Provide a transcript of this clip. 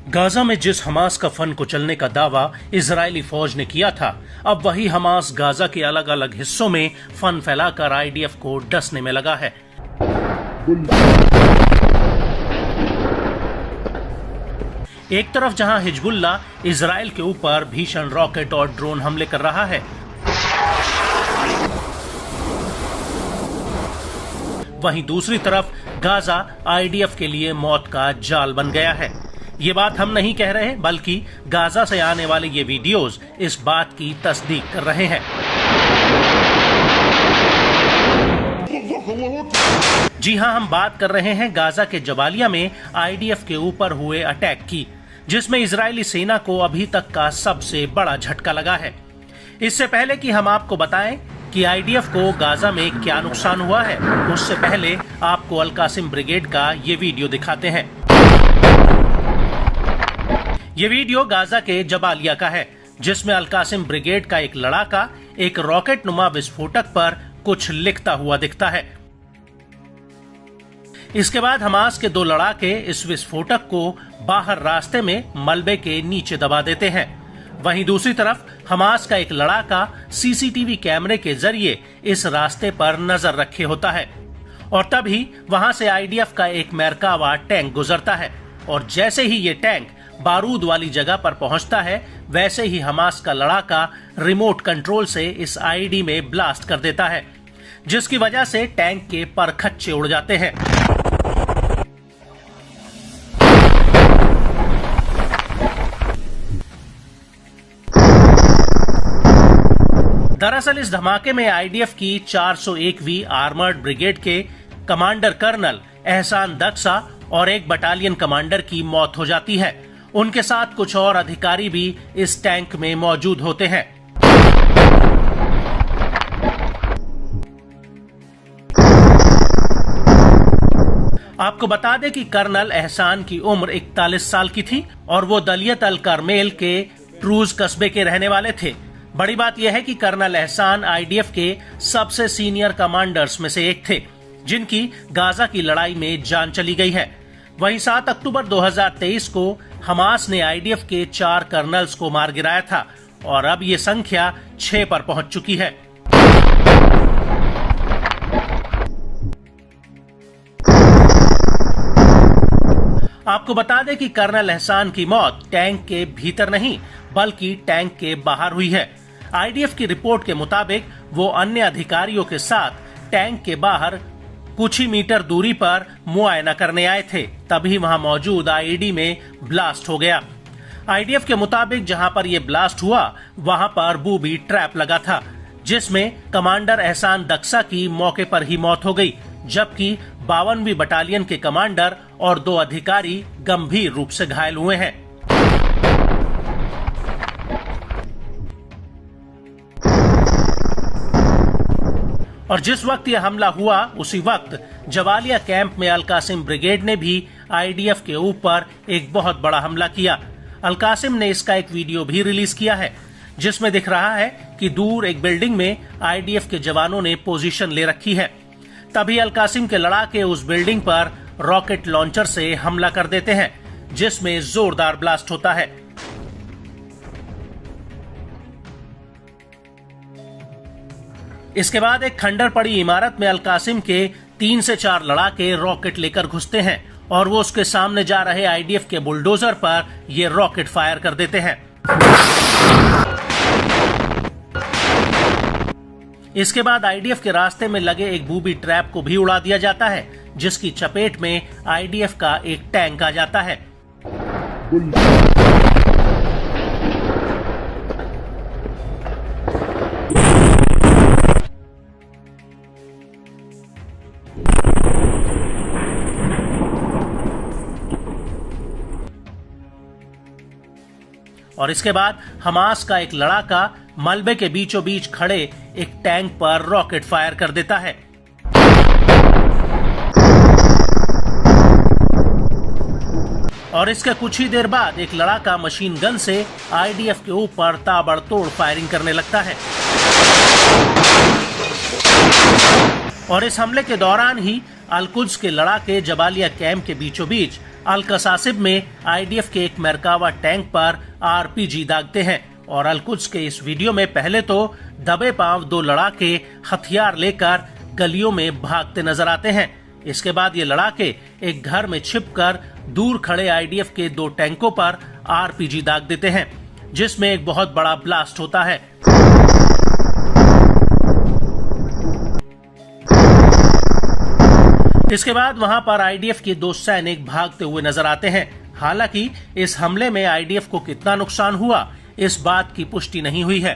Gaza में जिस Hamas का फन कुचलने का दावा इजरायली फौज ने किया था, अब वही हमास गाजा के अलग अलग हिस्सों में फन फैलाकर आईडीएफ को डसने में लगा है। एक तरफ जहां हिजबुल्ला इजरायल के ऊपर भीषण रॉकेट और ड्रोन हमले कर रहा है, वहीं दूसरी तरफ गाजा आईडीएफ के लिए मौत का जाल बन गया है। ये बात हम नहीं कह रहे, बल्कि गाजा से आने वाले ये वीडियोस इस बात की तस्दीक कर रहे हैं। जी हां, हम बात कर रहे हैं गाजा के जबालिया में आईडीएफ के ऊपर हुए अटैक की, जिसमें इजरायली सेना को अभी तक का सबसे बड़ा झटका लगा है। इससे पहले कि हम आपको बताएं कि आईडीएफ को गाजा में क्या नुकसान हुआ है, उससे पहले आपको अल कासिम ब्रिगेड का ये वीडियो दिखाते हैं। ये वीडियो गाजा के जबालिया का है, जिसमें अल कासिम ब्रिगेड का एक लड़ाका एक रॉकेट नुमा विस्फोटक पर कुछ लिखता हुआ दिखता है। इसके बाद हमास के दो लड़ाके इस विस्फोटक को बाहर रास्ते में मलबे के नीचे दबा देते हैं। वहीं दूसरी तरफ हमास का एक लड़ाका सीसीटीवी कैमरे के जरिए इस रास्ते पर नजर रखे होता है, और तभी वहां से आईडीएफ का एक मैरकावा टैंक गुजरता है, और जैसे ही ये टैंक बारूद वाली जगह पर पहुंचता है, वैसे ही हमास का लड़ाका रिमोट कंट्रोल से इस आईडी में ब्लास्ट कर देता है, जिसकी वजह से टैंक के परखच्चे उड़ जाते हैं। दरअसल इस धमाके में आईडीएफ की 401वीं आर्मर्ड ब्रिगेड के कमांडर कर्नल एहसान दक्सा और एक बटालियन कमांडर की मौत हो जाती है। उनके साथ कुछ और अधिकारी भी इस टैंक में मौजूद होते हैं। आपको बता दें कि कर्नल एहसान की उम्र 41 साल की थी और वो दलियत अल करमेल के ट्रूज कस्बे के रहने वाले थे। बड़ी बात यह है कि कर्नल एहसान आईडीएफ के सबसे सीनियर कमांडर्स में से एक थे, जिनकी गाजा की लड़ाई में जान चली गई है। वहीं 7 अक्टूबर 2023 को हमास ने आईडीएफ के 4 कर्नल्स को मार गिराया था, और अब ये संख्या 6 पर पहुंच चुकी है। आपको बता दें कि कर्नल एहसान की मौत टैंक के भीतर नहीं, बल्कि टैंक के बाहर हुई है। आईडीएफ की रिपोर्ट के मुताबिक वो अन्य अधिकारियों के साथ टैंक के बाहर कुछ ही मीटर दूरी पर मुआयना करने आए थे, तभी वहां मौजूद आईडी में ब्लास्ट हो गया। आईडीएफ के मुताबिक जहां पर यह ब्लास्ट हुआ, वहां पर बूबी ट्रैप लगा था, जिसमें कमांडर एहसान दक्सा की मौके पर ही मौत हो गई, जबकि 52वीं बटालियन के कमांडर और 2 अधिकारी गंभीर रूप से घायल हुए हैं। और जिस वक्त यह हमला हुआ, उसी वक्त जबालिया कैंप में अल कासिम ब्रिगेड ने भी आईडीएफ के ऊपर एक बहुत बड़ा हमला किया। अल कासिम ने इसका एक वीडियो भी रिलीज किया है, जिसमें दिख रहा है कि दूर एक बिल्डिंग में आईडीएफ के जवानों ने पोजीशन ले रखी है। तभी अल कासिम के लड़ाके उस बिल्डिंग पर रॉकेट लॉन्चर से हमला कर देते हैं, जिसमें जोरदार ब्लास्ट होता है। इसके बाद एक खंडर पड़ी इमारत में अल कासिम के 3 से 4 लड़ाके रॉकेट लेकर घुसते हैं, और वो उसके सामने जा रहे आईडीएफ के बुलडोजर पर ये रॉकेट फायर कर देते हैं। इसके बाद आईडीएफ के रास्ते में लगे एक बूबी ट्रैप को भी उड़ा दिया जाता है, जिसकी चपेट में आईडीएफ का एक टैंक आ जाता है। और इसके बाद हमास का एक लड़ाका मलबे के बीचों बीच खड़े एक टैंक पर रॉकेट फायर कर देता है। और इसके कुछ ही देर बाद एक लड़ाका मशीन गन से आईडीएफ के ऊपर ताबड़तोड़ फायरिंग करने लगता है। और इस हमले के दौरान ही अल-कुद्स के लड़ाके जबालिया कैंप के बीचों बीच अल कसासिब में आईडीएफ के एक मरकावा टैंक पर आरपीजी दागते हैं और अल-कुद्स के इस वीडियो में पहले तो दबे पांव 2 लड़ाके हथियार लेकर गलियों में भागते नजर आते हैं। इसके बाद ये लड़ाके एक घर में छिपकर दूर खड़े आईडीएफ के 2 टैंकों पर आरपीजी दाग देते हैं, जिसमें एक बहुत बड़ा ब्लास्ट होता है। इसके बाद वहां पर आईडीएफ के 2 सैनिक भागते हुए नजर आते हैं। हालांकि इस हमले में आईडीएफ को कितना नुकसान हुआ, इस बात की पुष्टि नहीं हुई है।